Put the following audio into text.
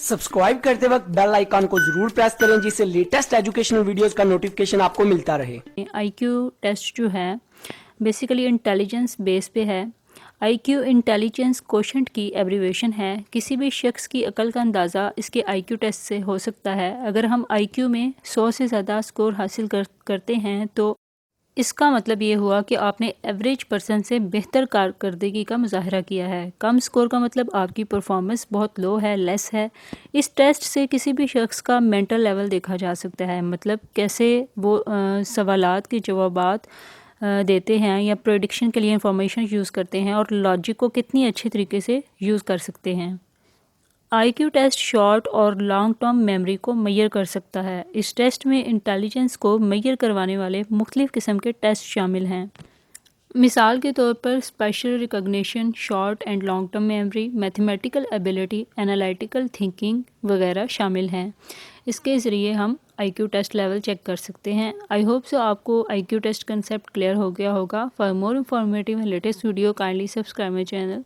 Subscribe करते वक्त bell icon को जरूर प्रेस करें जिससे लेटेस्ट एजुकेशनल वीडियोस का नोटिफिकेशन आपको मिलता रहे। आईक्यू टेस्ट जो है बेसिकली इंटेलिजेंस बेस पे है। आईक्यू इंटेलिजेंस कोशेंट की एब्रीवेशन है। किसी भी शख्स की अकल का अंदाज़ा इसके आईक्यू टेस्ट से हो सकता है। अगर हम आईक्यू में 100 से ज़्यादा स्कोर हासिल करते हैं तो इसका मतलब ये हुआ कि आपने एवरेज पर्सन से बेहतर कारकर्दगी का मुजाहरा किया है। कम स्कोर का मतलब आपकी परफॉर्मेंस बहुत लो है, लेस है। इस टेस्ट से किसी भी शख्स का मेंटल लेवल देखा जा सकता है, मतलब कैसे वो सवालात के जवाबात देते हैं या प्रेडिक्शन के लिए इंफॉर्मेशन यूज़ करते हैं और लॉजिक को कितनी अच्छे तरीके से यूज़ कर सकते हैं। आईक्यू टेस्ट शॉर्ट और लॉन्ग टर्म मेमोरी को मैयर कर सकता है। इस टेस्ट में इंटेलिजेंस को मैयर करवाने वाले मुख्तलिफ़ किस्म के टेस्ट शामिल हैं। मिसाल के तौर पर special recognition, short and long term memory, mathematical ability, analytical thinking वगैरह शामिल हैं। इसके ज़रिए हम आईक्यू टेस्ट लेवल चेक कर सकते हैं। आई होप सो आपको आईक्यू टेस्ट कंसेप्ट क्लियर हो गया होगा। For more informative and latest video kindly subscribe my channel.